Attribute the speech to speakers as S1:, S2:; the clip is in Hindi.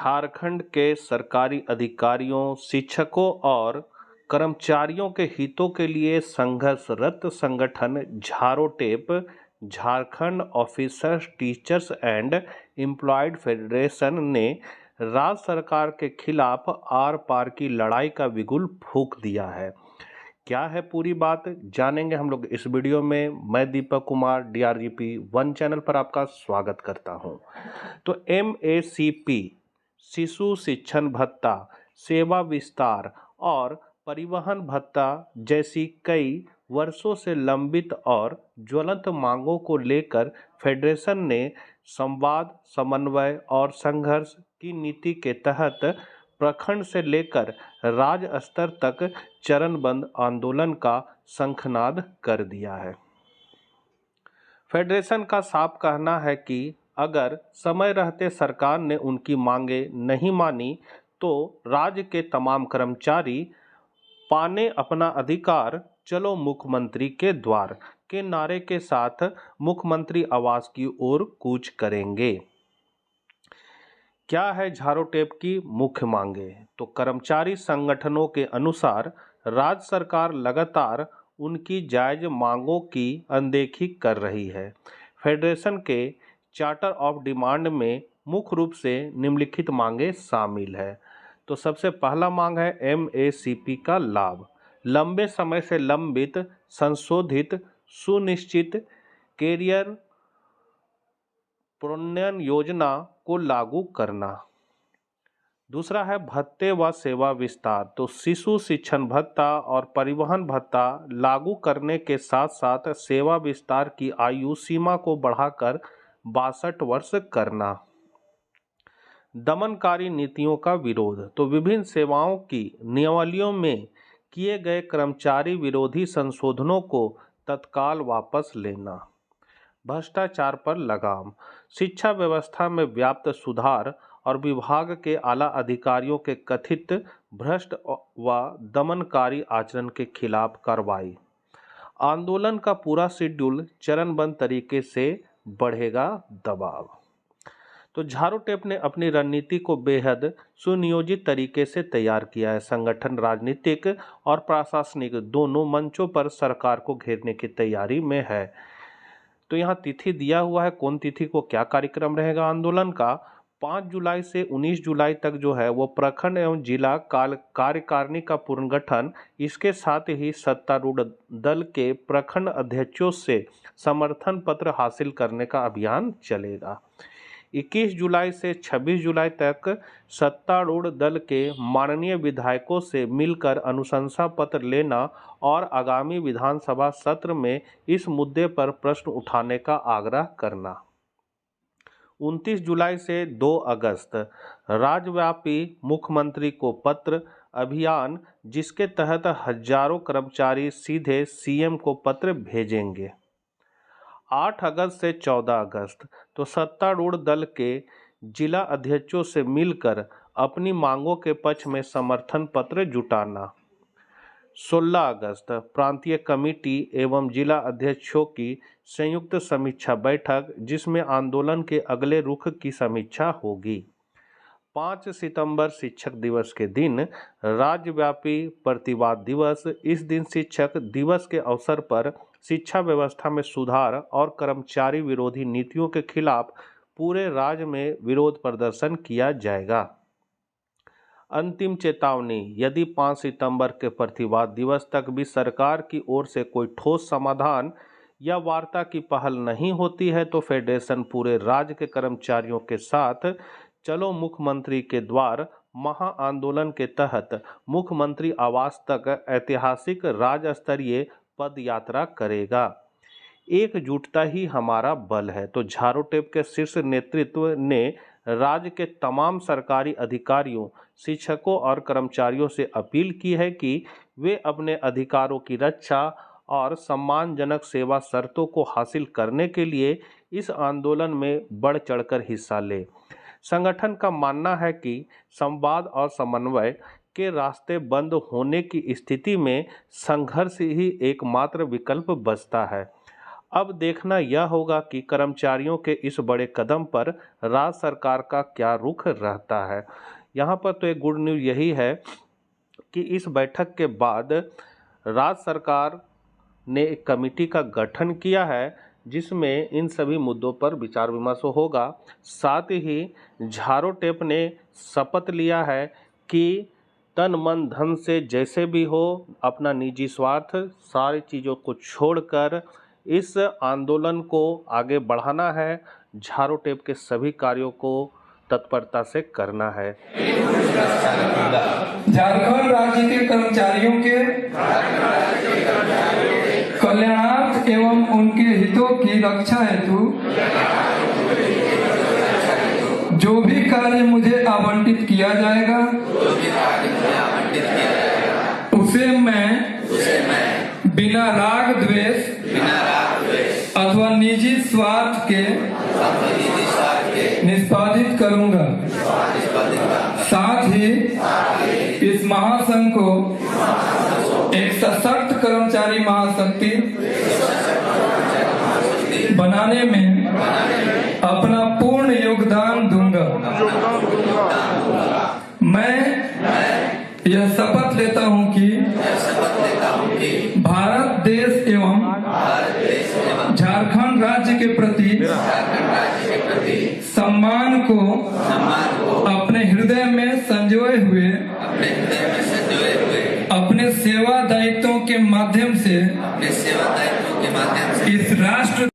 S1: झारखंड के सरकारी अधिकारियों, शिक्षकों और कर्मचारियों के हितों के लिए संघर्षरत संगठन झारोटेप, Jharkhand officers teachers and employed federation ने राज्य सरकार के खिलाफ आर पार की लड़ाई का बिगुल फूंक दिया है। क्या है पूरी बात, जानेंगे हम लोग इस वीडियो में। मैं दीपक कुमार DRGP 1 चैनल पर आपका स्वागत करता हूं। तो MACP शिशु शिक्षण भत्ता, सेवा विस्तार और परिवहन भत्ता जैसी कई वर्षों से लंबित और ज्वलंत मांगों को लेकर फेडरेशन ने संवाद, समन्वय और संघर्ष की नीति के तहत प्रखंड से लेकर राज्य स्तर तक चरणबद्ध आंदोलन का शंखनाद कर दिया है। फेडरेशन का साफ कहना है कि अगर समय रहते सरकार ने उनकी मांगे नहीं मानी तो राज्य के तमाम कर्मचारी पाने अपना अधिकार चलो मुख्यमंत्री के द्वार के नारे के साथ मुख्यमंत्री आवास की ओर कूच करेंगे। क्या है झारोटेप की मुख्य मांगे? तो कर्मचारी संगठनों के अनुसार राज्य सरकार लगातार उनकी जायज मांगों की अनदेखी कर रही है। फेडरेशन के चार्टर ऑफ डिमांड में मुख्य रूप से निम्नलिखित मांगे शामिल है। तो सबसे पहला मांग है MACP का लाभ। लंबे समय से लंबित संशोधित सुनिश्चित कैरियर प्रोन्नयन योजना को लागू करना। दूसरा है भत्ते व सेवा विस्तार। तो शिशु शिक्षण भत्ता और परिवहन भत्ता लागू करने के साथ साथ सेवा विस्तार की आयु सीमा को बढ़ाकर 62 वर्ष करना। दमनकारी नीतियों का विरोध। तो विभिन्न सेवाओं की नियमावलियों में किए गए कर्मचारी विरोधी संशोधनों को तत्काल वापस लेना। भ्रष्टाचार पर लगाम। शिक्षा व्यवस्था में व्याप्त सुधार और विभाग के आला अधिकारियों के कथित भ्रष्ट व दमनकारी आचरण के खिलाफ कार्रवाई। आंदोलन का पूरा शेड्यूल चरणबद्ध तरीके से बढ़ेगा दबाव। तो झारोटेप ने अपनी रणनीति को बेहद सुनियोजित तरीके से तैयार किया है। संगठन राजनीतिक और प्रशासनिक दोनों मंचों पर सरकार को घेरने की तैयारी में है। तो यहाँ तिथि दिया हुआ है, कौन तिथि को क्या कार्यक्रम रहेगा आंदोलन का। 5 जुलाई से 19 जुलाई तक जो है वो प्रखंड एवं जिला कार्यकारिणी का पुनर्गठन, इसके साथ ही सत्तारूढ़ दल के प्रखंड अध्यक्षों से समर्थन पत्र हासिल करने का अभियान चलेगा। 21 जुलाई से 26 जुलाई तक सत्तारूढ़ दल के माननीय विधायकों से मिलकर अनुशंसा पत्र लेना और आगामी विधानसभा सत्र में इस मुद्दे पर प्रश्न उठाने का आग्रह करना। 29 जुलाई से 2 अगस्त राज्यव्यापी मुख्यमंत्री को पत्र अभियान, जिसके तहत हजारों कर्मचारी सीधे CM को पत्र भेजेंगे। 8 अगस्त से 14 अगस्त तो सत्तारूढ़ दल के जिला अध्यक्षों से मिलकर अपनी मांगों के पक्ष में समर्थन पत्र जुटाना। 16 अगस्त प्रांतीय कमेटी एवं जिला अध्यक्षों की संयुक्त समीक्षा बैठक, जिसमें आंदोलन के अगले रुख की समीक्षा होगी। 5 सितंबर शिक्षक दिवस के दिन राज्यव्यापी प्रतिवाद दिवस। इस दिन शिक्षक दिवस के अवसर पर शिक्षा व्यवस्था में सुधार और कर्मचारी विरोधी नीतियों के खिलाफ पूरे राज्य में विरोध प्रदर्शन किया जाएगा। अंतिम चेतावनी, यदि 5 सितंबर के प्रतिवाद दिवस तक भी सरकार की ओर से कोई ठोस समाधान या वार्ता की पहल नहीं होती है तो फेडरेशन पूरे राज्य के कर्मचारियों के साथ चलो मुख्यमंत्री के द्वार महा आंदोलन के तहत मुख्यमंत्री आवास तक ऐतिहासिक राज्य स्तरीय पद यात्रा करेगा। एकजुटता ही हमारा बल है। तो झारोटेप के शीर्ष नेतृत्व ने राज्य के तमाम सरकारी अधिकारियों, शिक्षकों और कर्मचारियों से अपील की है कि वे अपने अधिकारों की रक्षा और सम्मानजनक सेवा शर्तों को हासिल करने के लिए इस आंदोलन में बढ़ चढ़कर हिस्सा लें। संगठन का मानना है कि संवाद और समन्वय के रास्ते बंद होने की स्थिति में संघर्ष ही एकमात्र विकल्प बचता है। अब देखना यह होगा कि कर्मचारियों के इस बड़े कदम पर राज्य सरकार का क्या रुख रहता है। यहाँ पर तो एक गुड न्यूज़ यही है कि इस बैठक के बाद राज्य सरकार ने एक कमेटी का गठन किया है जिसमें इन सभी मुद्दों पर विचार विमर्श होगा। साथ ही झारो टेप ने शपथ लिया है कि तन मन धन से जैसे भी हो अपना निजी स्वार्थ सारी चीज़ों को छोड़कर इस आंदोलन को आगे बढ़ाना है। झारो टेप के सभी कार्यों को तत्परता से करना है।
S2: झारखंड राज्य के कर्मचारियों के कल्याणार्थ एवं उनके हितों की रक्षा हेतु जो भी कार्य मुझे आवंटित किया जाएगा उसे मैं बिना राग द्वेष अथवा निजी स्वार्थ के निष्पादित करूंगा। साथ ही इस महासंघ को एक सशक्त कर्मचारी महाशक्ति बनाने में अपना पूर्ण योगदान दूंगा। मैं यह शपथ लेता हूं कि भारत देश एवं झारखंड राज्य के प्रति सम्मान को अपने हृदय में संजोए हुए अपने सेवा दायित्वों के माध्यम से इस राष्ट्र